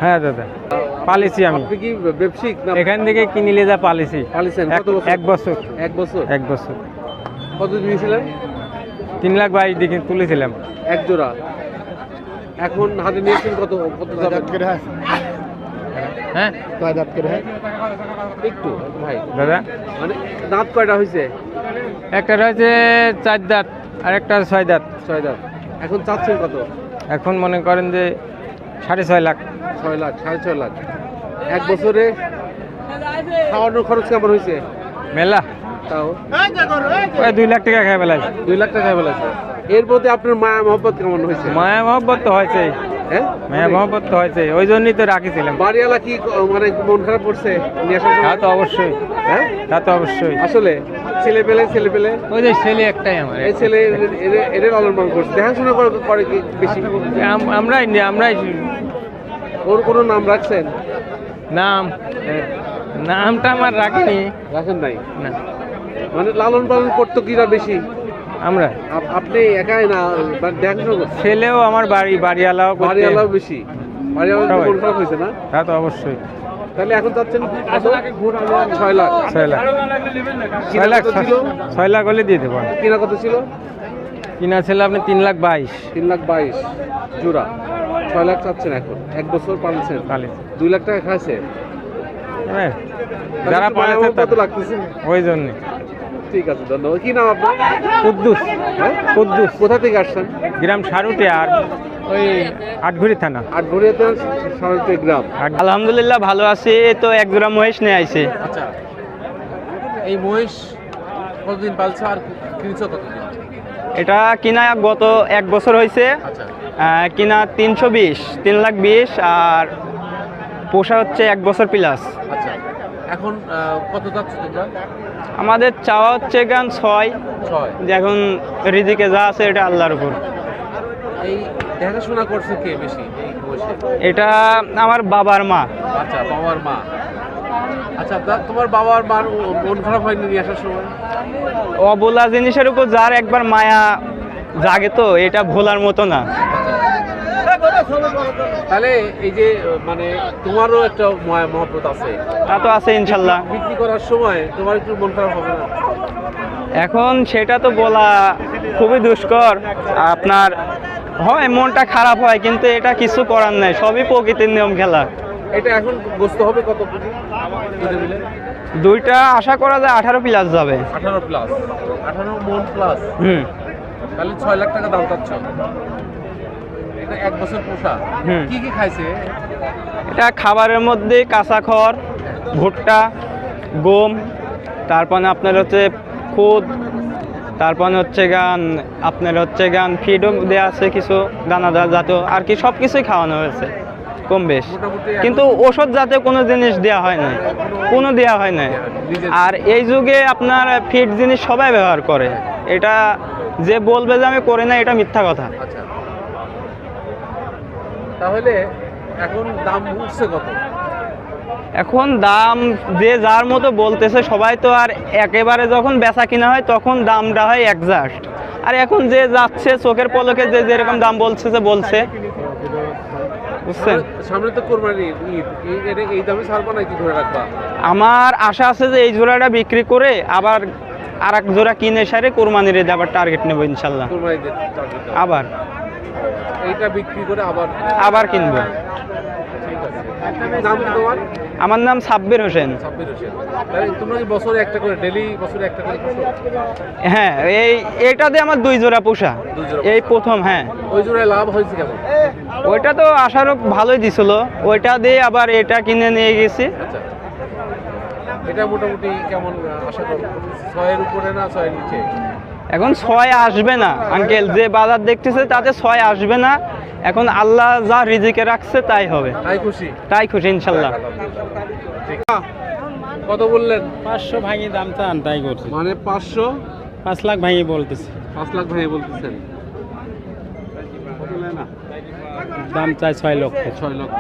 হ্যাঁ দাদা, পালিছি আমি। আপনি কি ব্যবসায়িক না? এখান থেকে কিনে নিয়ে যা পালিছি। পালিছেন কত বছর? 1 বছর। 1 বছর। 1 বছর। কত দিয়েছিলেন? 3,22,000 দিকে তুলেছিলাম। এক জোড়া। এখন হাতে নিয়েছেন কত কত যাবে? হ্যাঁ একটু ভাই, দাদা, মানে দাঁত কয়টা হয়েছে? একটা রয়েছে 4 দাঁত আর একটা 6 দাঁত। 6 দাঁত। এখন চাচ্ছেন কত? এখন মনে করেন যে 6.5 লাখ। 6 লাখ, 6.5 লাখ। 1 বছরে খাওয়ানোর খরচ কেমন হয়েছে? মেলা তাও ওই 2 লাখ টাকা খাই ফেলাই। 2 লাখ টাকা বলেছে। এর প্রতি আপনার মায়া মহব্বত কেমন হয়েছে? মায়া মহব্বত তো হয়েছে। হ্যাঁ, মায়া মহব্বত তো হয়েছে, ওই জন্যই তো রাখিছিলাম। বাড়িওয়ালা কি মানে মন খারাপ করছে নিয়ে আসার তা সময়? তো অবশ্যই, হ্যাঁ, তা তো অবশ্যই। আসলে ছেলে পেলে ওই যে ছেলে একটাই আমার। এই ছেলে এদের লালন পালন করছে, দেখাশোনা করে কি বেশি? আমরাই ওর কোনো নাম রাখছেন? নাম, হ্যাঁ, নামটা আমার রাখিনি। রাখেন নাই? না, মানে লালন পালন করতো কিরা বেশি? আমরা আপনি একাই না, মানে দেখাশোনা করছেন? ছেলেও আমার বাড়িওয়ালাও করতে। বাড়িওয়ালাও বেশি? বাড়িওয়ালা সবাই। মন খারাপ হয়েছে না? তা তো অবশ্যই। তাহলে এখন চাচ্ছেন কত? 6 লাখ। 6 লাখ। কিনা 6 লাখ, কত ছিল? 6 লাখ হলে দিয়ে দেবো। কিনা কত ছিল? কিনা ছিল আপনি 3,22,000। 3,22,000 জোড়া। 6 লাখ চাচ্ছেন এখন। 1 বছর পালছেন, পালিছি। 2 লাখ টাকা খাইছে। হ্যাঁ, যারা পালে পালেছে কত লাগতেছে? ওই জন্য। ঠিক আছে, ধন্যবাদ। কি নাম আপনার? কুদ্দুস। হ্যাঁ, কুদ্দুস। কোথা থেকে আসছেন? গ্রাম সারুটে আর ওই আটঘুরি থানা। আটঘরিয়াতে সারতে গ্রাম। আলহামদুলিল্লাহ ভালো আছি। তো 1 জোড়া মহিষ নিয়ে আইছে। আচ্ছা, এই মহিষ কতদিন পালছে আর কিনছো কতদিন? এটা কিনা গত 1 বছর হয়েছে। আচ্ছা, কিনা 320 আর পোষা হচ্ছে 1 বছর প্লাস। আচ্ছা। এখন কত যাচ্ছে তোমরা? আমাদের চাওয়া হচ্ছে গান 6। 6। যে এখন রিজিকে যা আছে এটা আল্লাহর উপর। এই দেখাশোনা করছে কে বেশি এই মহিষের? এটা আমার বাবার মা। আচ্ছা, বাবার মা। আচ্ছা, তোমার বাবার মার মন খারাপ হয়নি নিয়ে আসার সময়? অবলা জিনিসের উপর যার একবার মায়া জাগে তো এটা ভোলার মতো না। তাহলে এই যে মানে তোমারও একটা মায়া মহব্বত আছে, তা তো আছে ইনশাল্লাহ। বিক্রি করার সময় তোমার একটু মন খারাপ হবে না? এখন সেটা তো বলা খুবই দুষ্কর। আপনার হয় মনটা খারাপ হয়, কিন্তু এটা কিছু করার নাই, সবই প্রকৃতির নিয়ম খেলা। এটা এখন গোস্ত হবে কত কেজি দুটো মিলে? দুইটা আশা করা যায় 18 প্লাস যাবে। 18 প্লাস, 18 মন প্লাস। হুম তাহলে 6 লাখ টাকা দাম চাচ্ছ। এটা 1 বছর পোষা। হুম। কি কি খাইছে? এটা খাবারের মধ্যে কাঁচা খড়, ভুট্টা, গম, তারপরে আপনার হচ্ছে খুদ, তারপরে হচ্ছে ফিডও দেওয়া আছে কিছু দানাদার জাতীয় আর কি, সব কিছুই খাওয়ানো হয়েছে কম বেশ। মোটামুটি কিন্তু ওষুধ জাতীয় কোনো জিনিস দেওয়া হয় না, কোনো দেওয়া হয় না। আর এই যুগে আপনার ফিড জিনিস সবাই ব্যবহার করে। এটা যে বলবে যে আমি করি না, এটা মিথ্যা কথা। আচ্ছা, তাহলে এখন দাম উঠছে কত? এখন দাম যে যার মতো বলতেছে, সবাই তো আর একেবারে যখন বেচা কিনা হয় তখন দামটা হয় একজাস্ট। আর এখন যে যাচ্ছে চোখের পলকে যে যেরকম দাম বলছে বুঝছেন। সামনে তো কোরবানি ঈদ, এই দামে ছাড়বা নাকি ধরে রাখবা? আমার আশা আছে যে এই জোড়াটা বিক্রি করে আবার আর 1 জোড়া কিনে সারে কোরবানির ঈদে আবার টার্গেট নেবো ইনশাল্লাহ। কোরবানিতে টার্গেট দাও। আবার এইটা বিক্রি করে আবার কিনবো। ঠিক আছে। নাম কি তোমার? আমার নাম সাব্বির হোসেন। সাব্বির হোসেন। তাহলে তোমরা কি বছরে একটা করে ডেইলি বছরে একটা করে পোষো? হ্যাঁ, এটা দিয়ে আমার 2 জোড়া পোষা, 2 জোড়া এই প্রথম। হ্যাঁ, ওই জোড়ায় লাভ হয়েছে কেমন? ওইটা তো আশারও ভালোই দিছিল, ওইটা দিয়ে আবার এটা কিনে নিয়ে গেছি। আচ্ছা, এটা মোটামুটি কেমন আশা করো? 6-এর উপরে না 6-এর নিচে? এখন 6 আসবে না আঙ্কেল, যে বাজার দেখতেছে তাতে 6 আসবে না। এখন আল্লাহ যা রিজিকে রাখছে তাই হবে, তাই খুশি ইনশাল্লাহ। ঠিক। কত বললেন? 500 ভাঙি দাম চান, তাই করছি। মানে 500? 5 লাখ ভাঙি বলতেছি। 5 লাখ ভাই বলতেছেন। কত নেয় না? দাম চাই 6 লক্ষ। 6 লক্ষ।